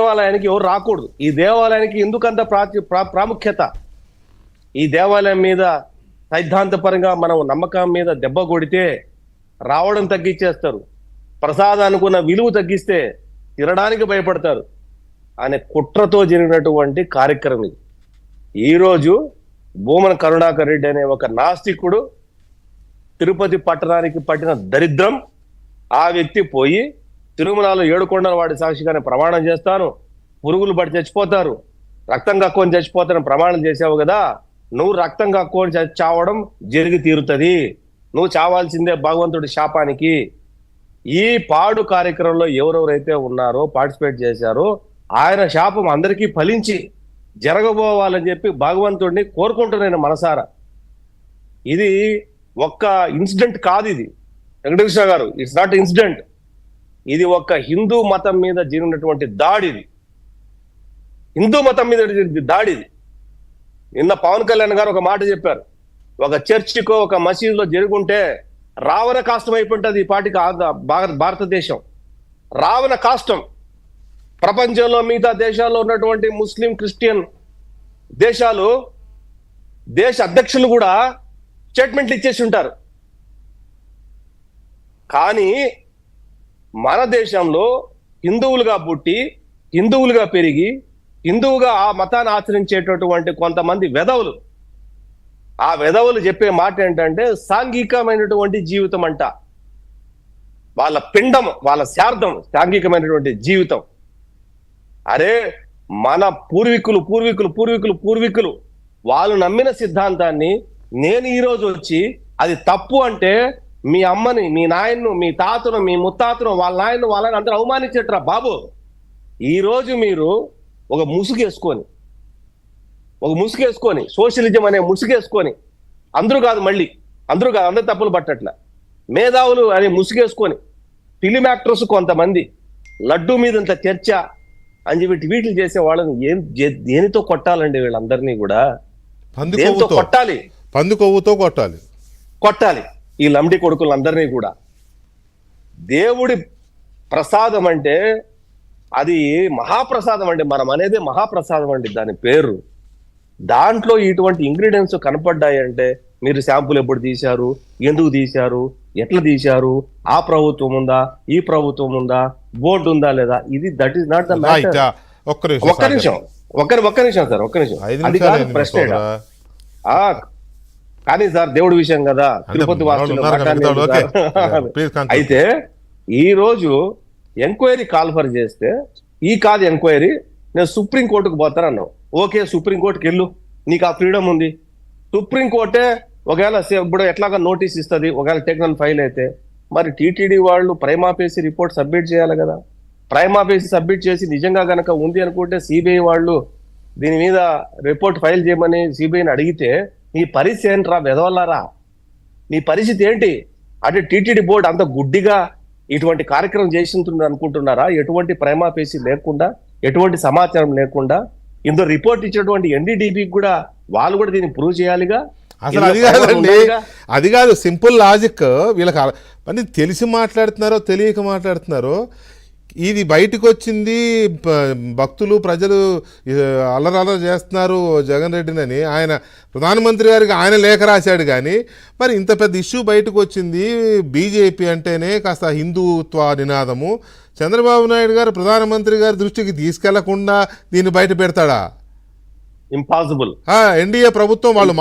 దేవాలయానికి ఎవరు రాకూడదు. ఈ దేవాలయానికి ఎందుకంత ప్రాముఖ్యత? ఈ దేవాలయం మీద సైద్ధాంతపరంగా మనం నమ్మకం మీద దెబ్బ కొడితే రావడం తగ్గించేస్తారు, ప్రసాదానికి ఉన్న విలువ తగ్గిస్తే తినడానికి భయపడతారు అనే కుట్రతో జరిగినటువంటి కార్యక్రమం ఇది. ఈరోజు భూమన కరుణాకర్ రెడ్డి అనే ఒక నాస్తికుడు తిరుపతి పట్టణానికి పట్టిన దరిద్రం, ఆ వ్యక్తి పోయి తిరుమలలో 7 కొండల వాడి సాక్షిగానే ప్రమాణం చేస్తాను, పురుగులు పడి చచ్చిపోతారు, రక్తం కక్కుని చచ్చిపోతారని ప్రమాణం చేసావు కదా, నువ్వు రక్తం కక్కుని చావడం జరిగి తీరుతుంది, నువ్వు చావాల్సిందే భగవంతుడి శాపానికి. ఈ పాడు కార్యక్రమంలో ఎవరెవరైతే ఉన్నారో పార్టిసిపేట్ చేశారో ఆయన శాపం అందరికీ ఫలించి జరగబోవాలని చెప్పి భగవంతుడిని కోరుకుంటున్నాను మనసారా. ఇది ఒక్క ఇన్సిడెంట్ కాదు, ఇది వెంకటకృష్ణ గారు, ఇట్స్ నాట్ ఇన్సిడెంట్. ఇది ఒక్క హిందూ మతం మీద జరిగినటువంటి దాడిది, హిందూ మతం మీద జరిగిన దాడిది. నిన్న పవన్ కళ్యాణ్ గారు ఒక మాట చెప్పారు, ఒక చర్చికో ఒక మసీదులో జరుగుంటే రావణ కాష్టం అయిపోయింది ఈ పాటికి భారతదేశం. రావణ కాష్టం. ప్రపంచంలో మిగతా దేశాల్లో ఉన్నటువంటి ముస్లిం క్రిస్టియన్ దేశాలు దేశ అధ్యక్షులు కూడా స్టేట్మెంట్లు ఇచ్చేసి ఉంటారు. కానీ మన దేశంలో హిందువులుగా పుట్టి హిందువులుగా పెరిగి హిందువుగా ఆ మతాన్ని ఆచరించేటటువంటి కొంతమంది వెధవులు, ఆ వెధవులు చెప్పే మాట ఏంటంటే సాంఘికమైనటువంటి జీవితం అంట. వాళ్ళ పిండం, వాళ్ళ శార్థం సాంఘికమైనటువంటి జీవితం. అరే మన పూర్వీకులు పూర్వీకులు పూర్వీకులు పూర్వీకులు వాళ్ళు నమ్మిన సిద్ధాంతాన్ని నేను ఈరోజు వచ్చి అది తప్పు అంటే మీ అమ్మని, మీ నాయన్ను, మీ తాతను, మీ ముత్తాతను, వాళ్ళ నాయన్ను, వాళ్ళని అందరూ అవమానించేట్రా బాబు. ఈరోజు మీరు ఒక ముసుగేసుకొని సోషలిజం అనే ముసుగేసుకొని, అందరూ కాదు అందరూ తప్పులు పట్టట్ల, మేధావులు అనే ముసుగేసుకొని ఫిలిం యాక్టర్స్ కొంతమంది లడ్డు మీద ఇంత చర్చ అని చెప్పి ట్వీట్లు చేసే వాళ్ళని దేనితో కొట్టాలండి? వీళ్ళందరినీ కూడా దేనితో కొట్టాలి? పందుకొవ్వుతో కొట్టాలి ఈ లంబడి కొడుకులందరినీ కూడా. దేవుడి ప్రసాదం అంటే అది మహాప్రసాదం అండి, మనం అనేది మహాప్రసాదం అండి దాని పేరు. దాంట్లో ఇటువంటి ఇంగ్రీడియంట్స్ కనపడ్డాయి అంటే మీరు శాంపుల్ ఎప్పుడు తీశారు, ఎందుకు తీశారు, ఎట్లా తీశారు, ఆ ప్రభుత్వం ఉందా, ఈ ప్రభుత్వం ఉందా, బోర్డు ఉందా లేదా, ఇది that is not the matter. ఒక్క నిమిషం సార్, అది కాదు ప్రశ్న. కానీ సార్ దేవుడి విషయం కదా, తిరుపతి వాసులు. అయితే ఈ రోజు ఎంక్వైరీ కాల్ఫర్ చేస్తే ఈ కాదు ఎంక్వైరీ, నేను సుప్రీంకోర్టుకు పోతానన్నావు. ఓకే, సుప్రీంకోర్టుకి వెళ్ళు, నీకు ఆ ఫ్రీడమ్ ఉంది. సుప్రీంకోర్టే ఒకవేళ ఇప్పుడు ఎట్లాగా నోటీస్ ఇస్తుంది, ఒకవేళ టెక్నికల్ ఫైల్ అయితే. మరి టీటీడీ వాళ్ళు ప్రైమాఫేసి రిపోర్ట్ సబ్మిట్ చేయాలి కదా. ప్రైమాఫేసి సబ్మిట్ చేసి నిజంగా గనక ఉంది అనుకుంటే సిబిఐ వాళ్ళు దీని మీద రిపోర్ట్ ఫైల్ చేయమని సిబిఐని అడిగితే నీ పరిస్థితి ఏంట్రా వెదవల్లారా? నీ పరిస్థితి ఏంటి? అంటే టీటీడీ బోర్డు అంత గుడ్డిగా ఇటువంటి కార్యక్రమం చేసింది అనుకుంటున్నారా? ఎటువంటి ప్రైమాఫేసి లేకుండా, ఎటువంటి సమాచారం లేకుండా ఇందులో రిపోర్ట్ ఇచ్చినటువంటి ఎన్డీడీబీకి కూడా వాళ్ళు కూడా దీన్ని ప్రూవ్ చేయాలిగా. అసలు అది కాదండి, అది కాదు సింపుల్ లాజిక్. వీళ్ళకి అంటే తెలిసి మాట్లాడుతున్నారో తెలియక మాట్లాడుతున్నారో, ఇది బయటకు వచ్చింది, భక్తులు ప్రజలు అల్లరల్లర చేస్తున్నారు జగన్ రెడ్డిని, ఆయన ప్రధానమంత్రి గారికి ఆయన లేఖ రాశాడు. కానీ మరి ఇంత పెద్ద ఇష్యూ బయటకు వచ్చింది, బీజేపీ అంటేనే కాస్త హిందుత్వ నినాదము, చంద్రబాబు నాయుడు గారు ప్రధానమంత్రి గారి దృష్టికి తీసుకెళ్లకుండా దీన్ని బయట పెడతాడా? ఇంపాసిబుల్. ఎన్డీఏ ప్రభుత్వం వాళ్ళు